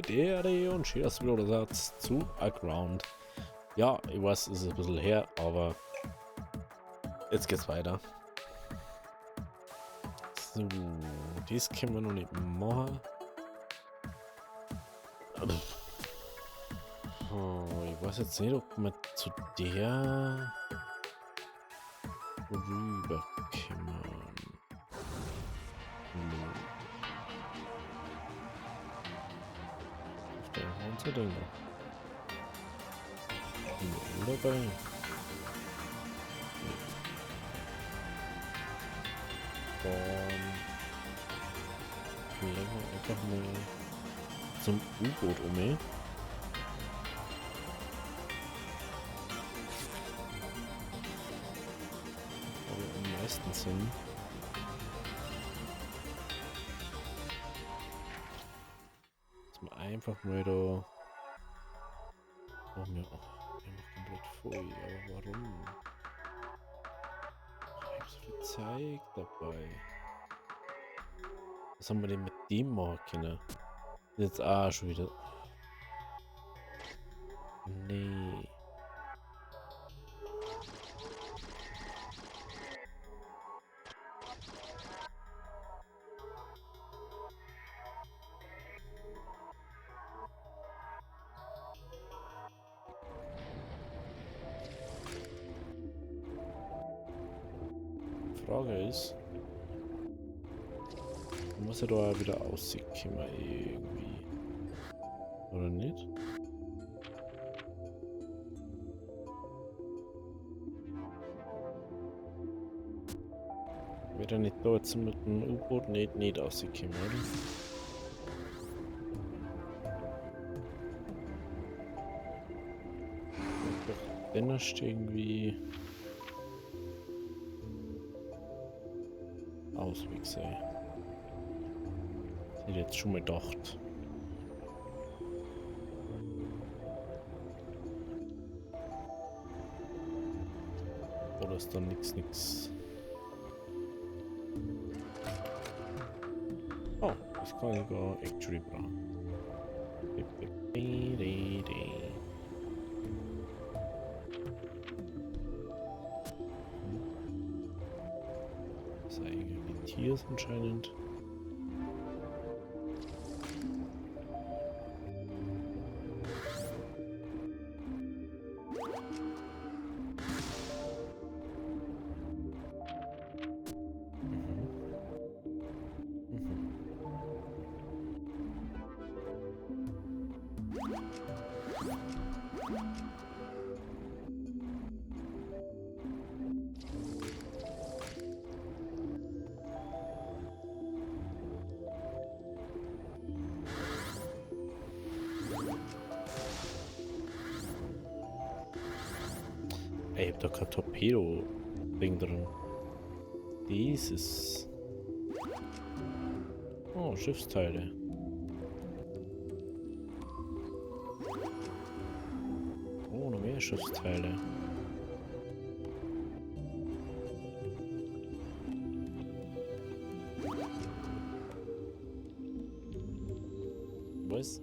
Dere und schön, dass du wieder da seid zu Aground. Ja, ich weiß, es ist ein bisschen her, aber jetzt geht's weiter. So, das können wir noch nicht machen. Oh, ich weiß jetzt nicht, ob wir zu der rüber können. Auf der anderen Seite noch. Dabei. Legen wir einfach mal zum U-Boot um. Aber am meisten Sinn. Dass wir einfach mal da. Oh, mir einfach komplett voll. Aber warum? Ich hab so viel Zeit dabei. Was haben wir denn mit dem machen können? Jetzt schon wieder. Nee. Frage ist, muss er da wieder aussehen irgendwie. Oder nicht? Wird er nicht da jetzt mit dem U-Boot nicht aussehen, oder? Doch, wenn er irgendwie Ausweg sei. Ich hätte jetzt schon mal gedacht. Oder ist dann nix. Oh, das kann ich gar actually brauchen. Das ist eigentlich Tiers anscheinend. Ich hab da kein Torpedo-Ding drin. Dieses. Oh, Schiffsteile. Oh, noch mehr Schiffsteile. Was?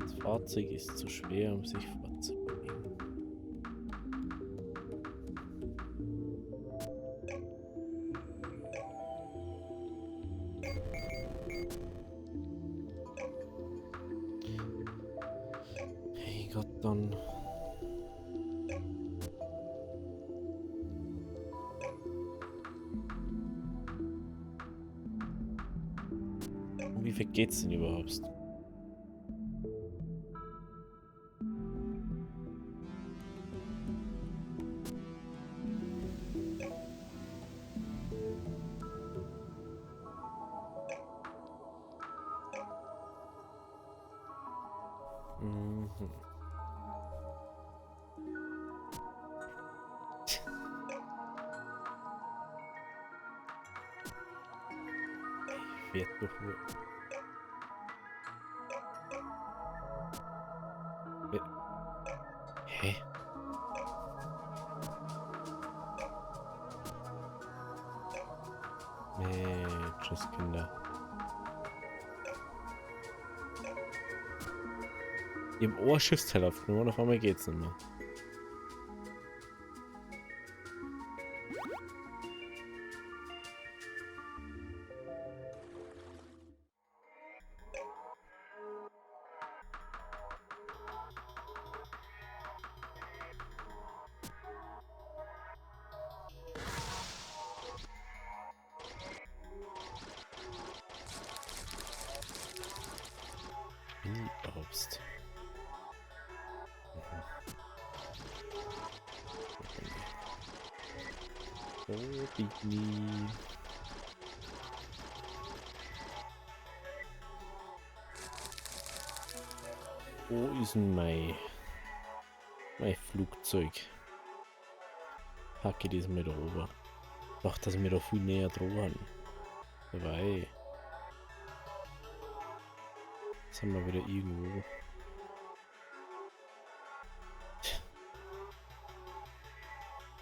Das Fahrzeug ist zu schwer, um sich fortzubewegen. Hey Gott, dann. Wie viel geht's denn überhaupt? Mhm. Wird doch wohl. Hä? Nee, tschüss Kinder. Im Ohr Schiffsteil aufgenommen und auf einmal geht's nicht mehr. Obst. Oh, Bigni. Wo ist denn mein Flugzeug? Packe ich das mal da oben. Doch, dass wir da viel näher dran haben. Dabei. Jetzt haben wir wieder irgendwo.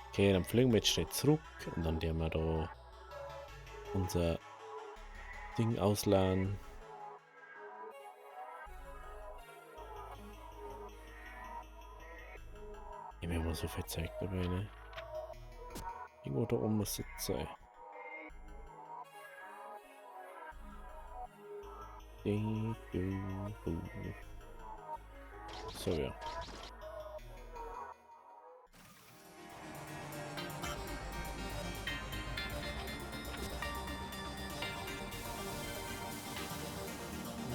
Okay, dann fliegen wir jetzt schnell zurück und dann werden wir da unser Ding ausladen. Ich habe mir so viel Zeug dabei, ne? Irgendwo da oben muss es sein. So, ja.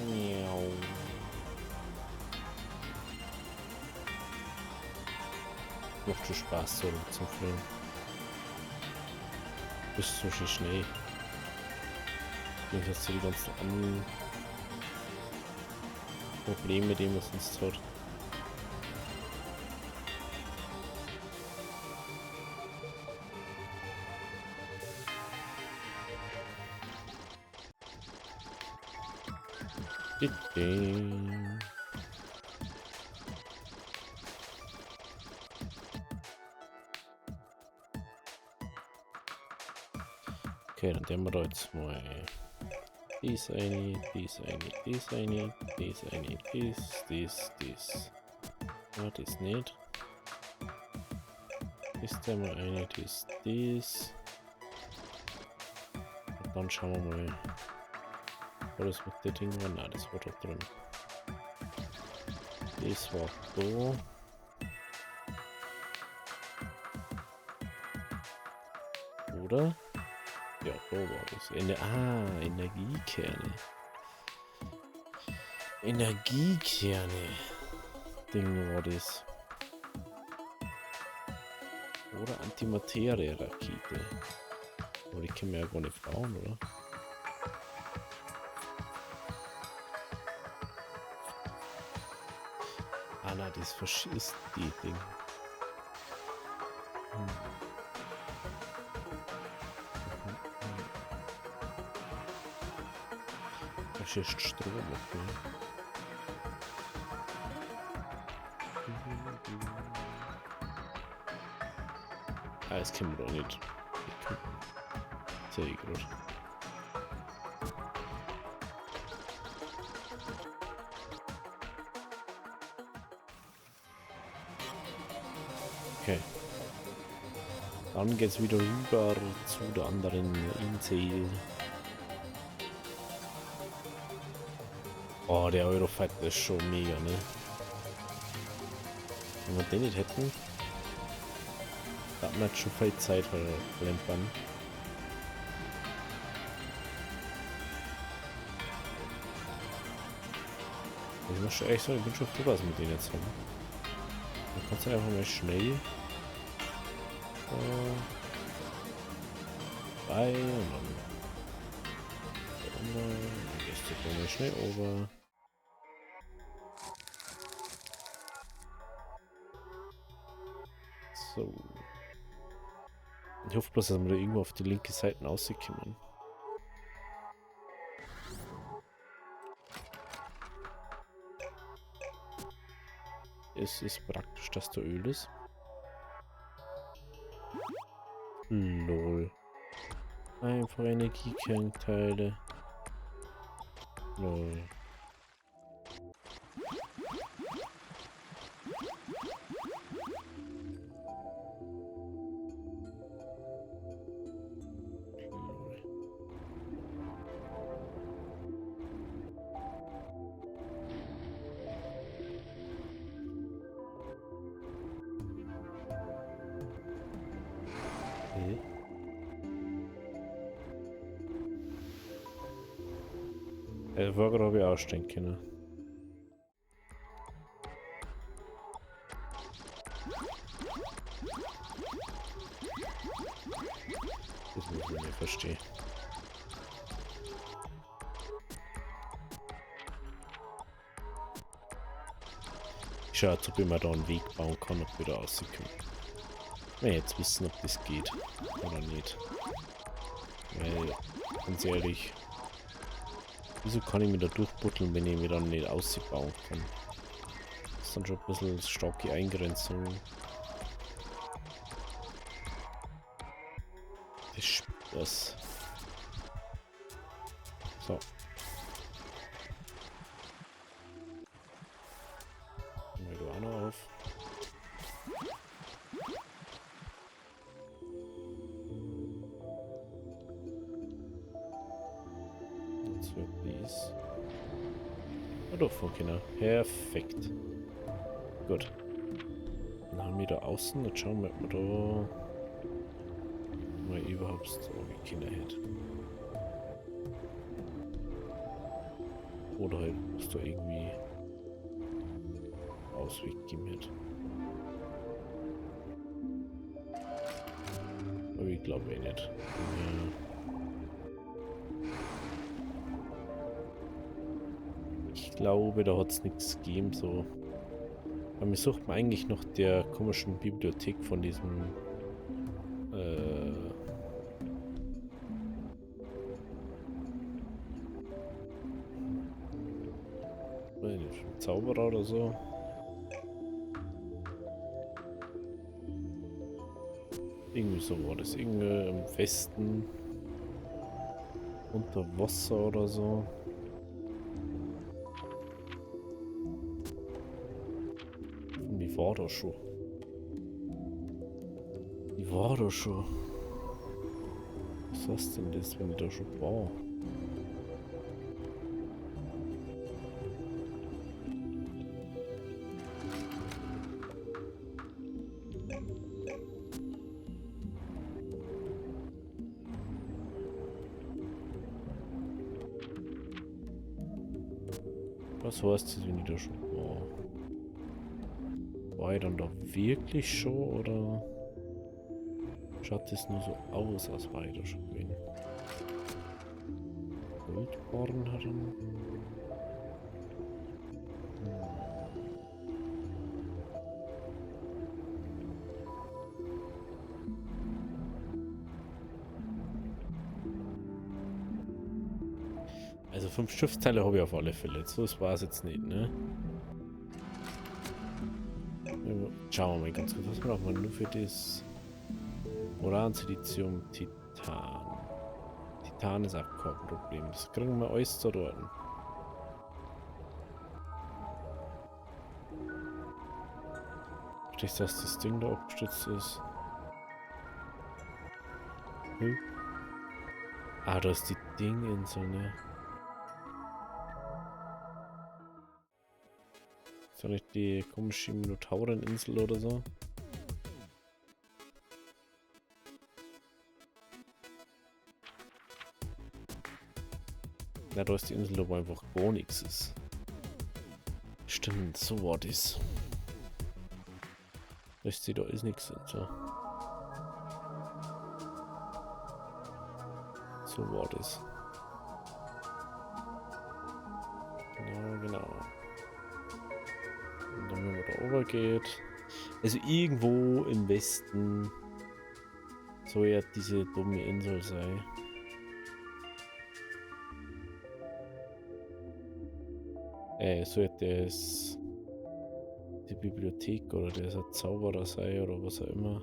Miau. Macht schon Spaß so zum Fliegen. Bist so schön Schnee. Ich hast du die ganzen anderen Probleme, die man sonst hat. Okay, dann nehmen wir da jetzt mal dies eine, dies eine, dies eine, dies eine, dies. Ja, dies nicht. Ist da mal eine, dies. Und dann schauen wir mal. War das mit der Ding war? Nein, das war da drin. Das war da. Oder? Ja, da war das. Energiekerne. Energiekerne. Ding war das. Oder Antimaterie-Rakete. Aber die können wir ja gar nicht bauen, oder? Ah, na, das verschießt die Ding. Das ist Strom, okay. Ah, das können wir doch nicht. Sehe ich gerade. Okay. Dann geht's wieder rüber zu der anderen Insel. Oh, der Eurofight ist schon mega, ne? Wenn wir den nicht hätten, da hat man jetzt schon viel Zeit verplempern. Ich muss schon echt sagen, ich bin schon froh, was wir mit denen jetzt haben. Dann kannst du einfach mal schnell bei und dann gehst du mal schnell over. So. Ich hoffe bloß, dass wir da irgendwo auf die linke Seite rauskommen. Es ist praktisch, dass da Öl ist. Lol. Einfach Energiekernteile. Lol. Vorher habe ich auch stehen können. Das muss man nicht verstehen. Ich schaue, ob ich mir da einen Weg bauen kann, ob wir da rauskommen. Ich will jetzt wissen, ob das geht oder nicht. Weil, ganz ehrlich, wieso kann ich mich da durchbutteln, wenn ich mich dann nicht ausbauen kann? Das ist dann schon ein bisschen starke Eingrenzung. Das Spaß. So. Mal du auch noch auf. Jetzt wird dies. Ah doch, von Kinder. Perfekt. Gut. Dann haben wir da außen. Jetzt schauen wir, ob wir da mal überhaupt so wie Kinder hätte. Oder halt, dass da irgendwie Ausweg geben hätte. Aber ich glaube eh nicht. Ja. Ich glaube, da hat es nichts gegeben, so. Aber mir sucht man eigentlich noch der komischen Bibliothek von diesem Zauberer oder so. Irgendwie so war das. Irgendwie im Westen. Unter Wasser oder so. Die war da schon. Die war da schon. Was heißt denn das, wenn die da schon war? Was heißt das, wenn die da schon war? War ich dann da wirklich schon oder schaut das nur so aus, als war ich da schon gewesen? Goldbarren herum. Also 5 Schiffsteile habe ich auf alle Fälle. So, das war es jetzt nicht, ne? Schauen wir mal ganz kurz, was brauchen wir nur für das? Uran, Silizium, Titan. Titan ist auch kein Problem. Das kriegen wir alles zu dort. Vielleicht, dass das Ding da abgestützt ist. Hm? Ah, da ist die Dinginsel, ne? Ist doch nicht die komische Minotaureninsel oder so? Ja, da ist die Insel, wo einfach gar nichts ist. Stimmt, so war das. Ich sehe, da ist nichts. So. So war das. Ja, genau. Und dann, wenn man da oben geht. Also irgendwo im Westen soll ja diese dumme Insel sein. Soll das die Bibliothek oder der Zauberer sein oder was auch immer.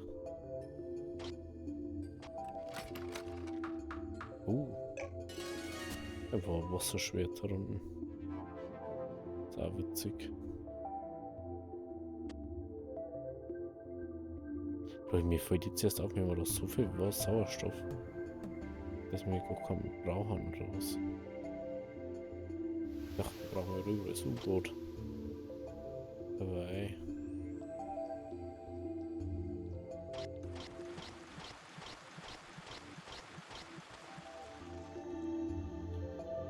Einfach Wasserschwert da unten. Ist auch witzig. Aber mir fällt jetzt erst auf, mir war da so viel Sauerstoff, dass wir gar keinen brauchen oder was. Ich dachte, wir brauchen rüber das U-Boot. Dabei.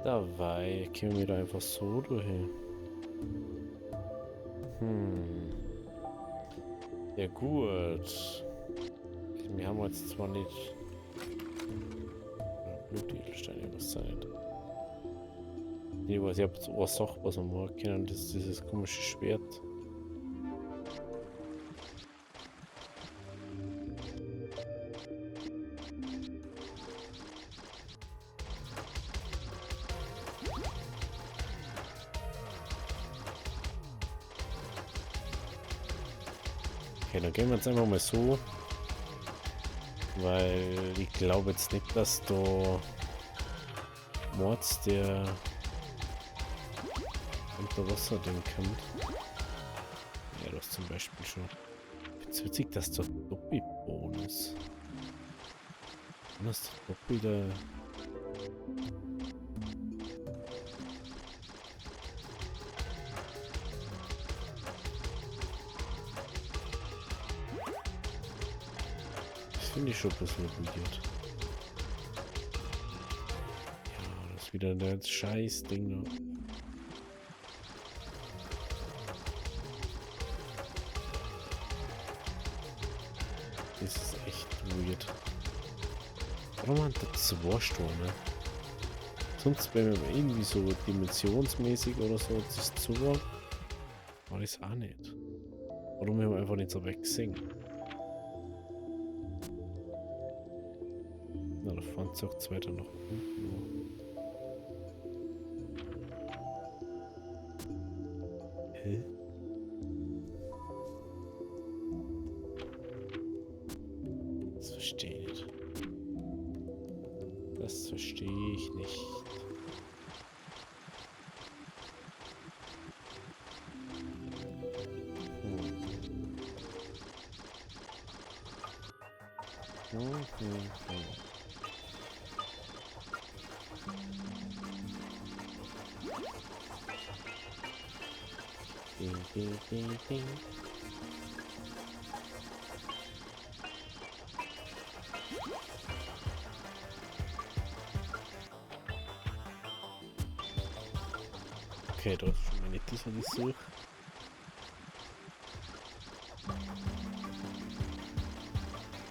Dabei können wir da einfach so durch. Ja gut. Wir haben jetzt zwar nicht Blutedelsteine, was sein. Ich weiß, ich habe jetzt eine Sache, was wir machen können, das ist dieses komische Schwert. Okay, dann gehen wir jetzt einfach mal so. Weil ich glaube jetzt nicht, dass da Mords der Unterwasser-Ding kommt. Ja, das zum Beispiel schon. Jetzt witzig, dass da Doppelbonus. Was ist der Doppel Finde ich schon ein bisschen weird. Ja, das ist wieder das Scheiß-Ding noch. Das ist echt weird. Warum hat das zwei Sterne? Sonst wenn wir irgendwie so dimensionsmäßig oder so, das ist zu war das auch nicht. Warum haben wir einfach nicht so weggesehen? Na, da fahren sie auch weiter nach unten. Hä? Das verstehe ich nicht. Das verstehe ich nicht. Ding, ding, ding, ding. Okay, da ist schon mal nicht das, was ich suche.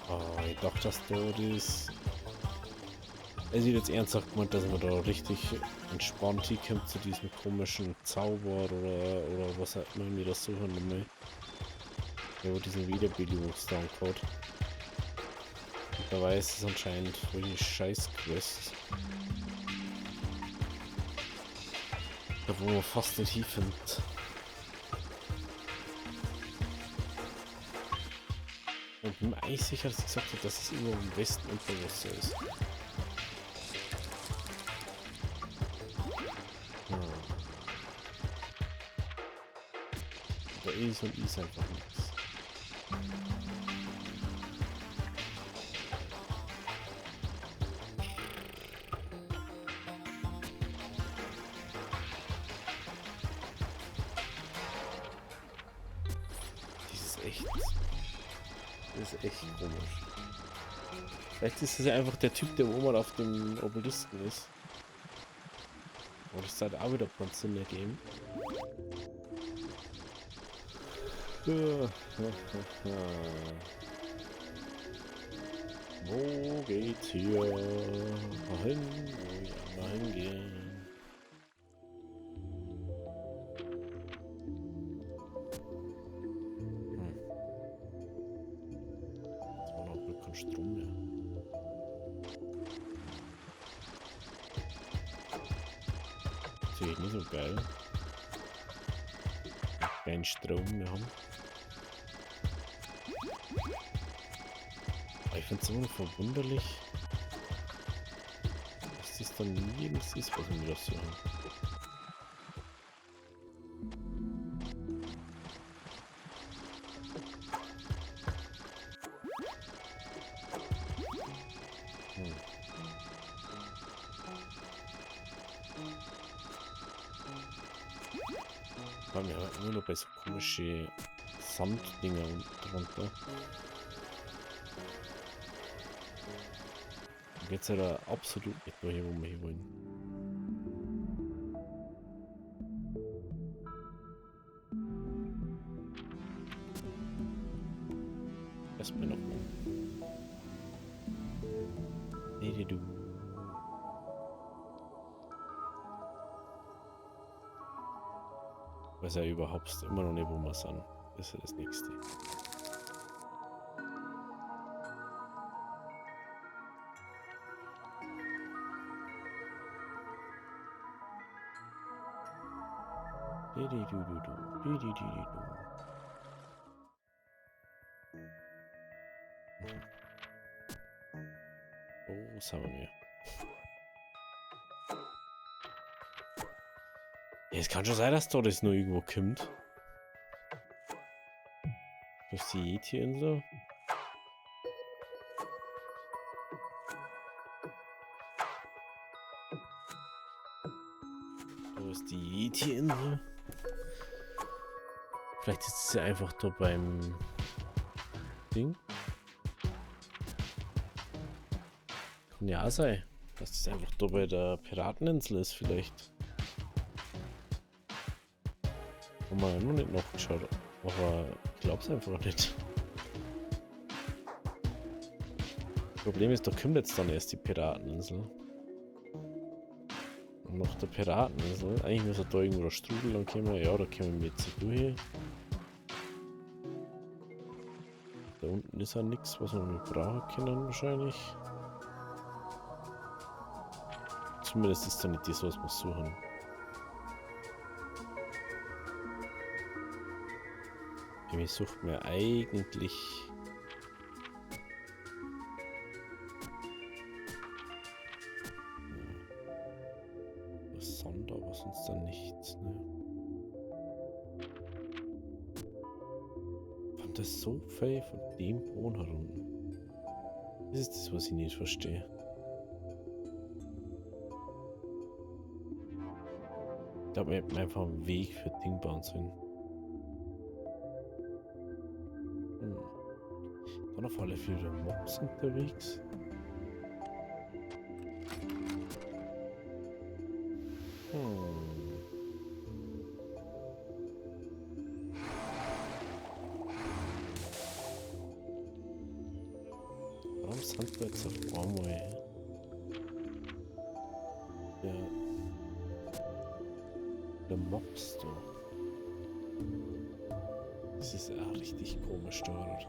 Oh, ich dachte, dass da das... Es wird jetzt ernsthaft gemeint, dass man da richtig entspannt hinkommt zu diesem komischen Zauber oder was auch immer wir das suchen nochmal. Ja, wo diesen Wiederbelebungsdownload. Und dabei ist es anscheinend voll die Scheiß-Quest. Da wo man fast nicht hinfindet. Und bin mir eigentlich sicher, dass ich gesagt habe, dass es immer im Westen unter Wasser ist. Da ist und ist einfach nichts. Das ist echt komisch. Vielleicht ist es ja einfach der Typ, der oben auf dem Obelisken ist. Und es hat auch wieder keinen Sinn ergeben. Wo geht's hier hin? Wo wir mal hingehen? Jetzt war noch kein Strom mehr. Natürlich nicht so geil. Kein Strom mehr haben. Aber ich finde es immer noch verwunderlich, dass das dann nirgends ist, was wir das so haben. Wir haben immer nur bei so komische Sanddinger drunter. Da geht's ja da absolut nicht mehr hier, wo wir hier wollen. Erstmal noch mal. Du. Weiß ja überhaupt immer noch nicht, wo wir sind. Das ist ja das Nächste. Oh, was haben wir? Ja, es kann schon sein, dass da das nur irgendwo kommt. Was die Yeti-Insel? Wo ist die Yeti-Insel? Vielleicht ist sie einfach da beim Ding. Kann ja auch sein, dass das einfach da bei der Pirateninsel ist, vielleicht. Haben wir ja noch nicht nachgeschaut, aber ich glaub's einfach nicht. Das Problem ist, da kommt jetzt dann erst die Pirateninsel. Und nach der Pirateninsel, eigentlich muss da irgendwo der Strudel lang kommen. Ja, da kommen wir jetzt durch. Da unten ist ja nichts, was wir nicht brauchen können wahrscheinlich. Zumindest ist da nicht das, was wir suchen. Wir suchen mir eigentlich was Sonder, aber sonst dann nichts, ne? Warum das so viel von dem Boden herunten? Das ist das, was ich nicht verstehe. Ich glaube, wir hätten einfach einen Weg für Ding bauen sollen. Dann auf alle Fälle Mobs unterwegs. Warum sind wir jetzt auf einmal der Mobs da? Das ist auch richtig komisch steuert.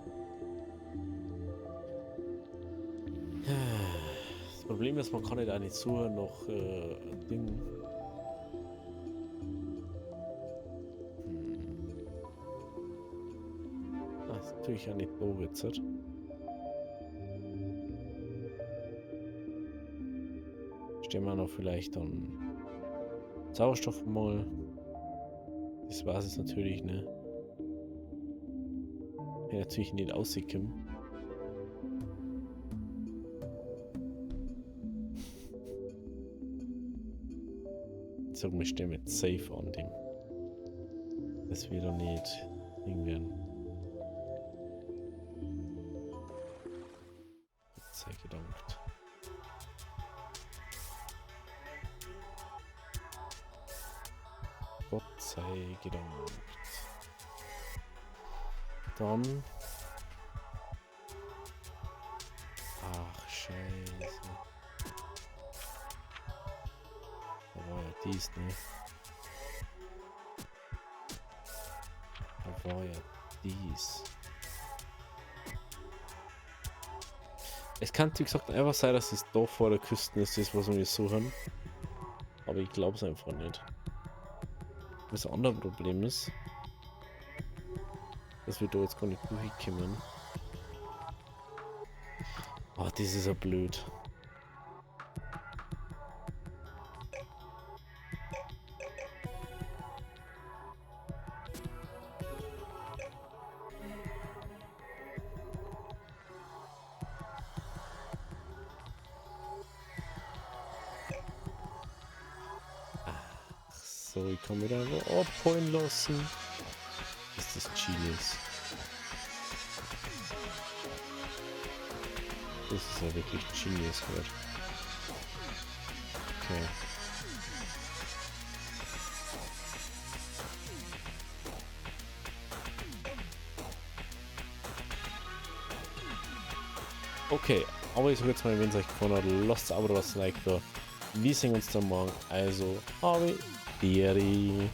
Das Problem ist, man kann nicht eine suchen nach Ding. Das ist natürlich auch nicht so witzig. Stehen wir noch vielleicht dann Sauerstoff mal. Das war es natürlich, ne? Ja, natürlich nicht aussicken. Ich sag, wir stehen mit safe an dem. Das wird doch nicht Ding werden. Gott sei gedankt. Gott sei gedankt. Dann. Ach, Scheiße. Da war ja dies, ne? Da war ja dies. Es kann, wie gesagt, einfach sein, dass es da vor der Küste ist, das, was wir suchen. Aber ich glaube es einfach nicht. Das andere Problem ist, dass wir da jetzt gar nicht durchkommen. Oh, das ist ja blöd. So, ich kann mir da einfach abholen lassen. Ist das Genius. Das ist ja wirklich Genius wert. Okay. Okay, aber ich sag jetzt mal, wenn es euch gefallen hat, lasst ein Abo, lasst ein Like da. Wir sehen uns dann morgen. Also, habe Deri.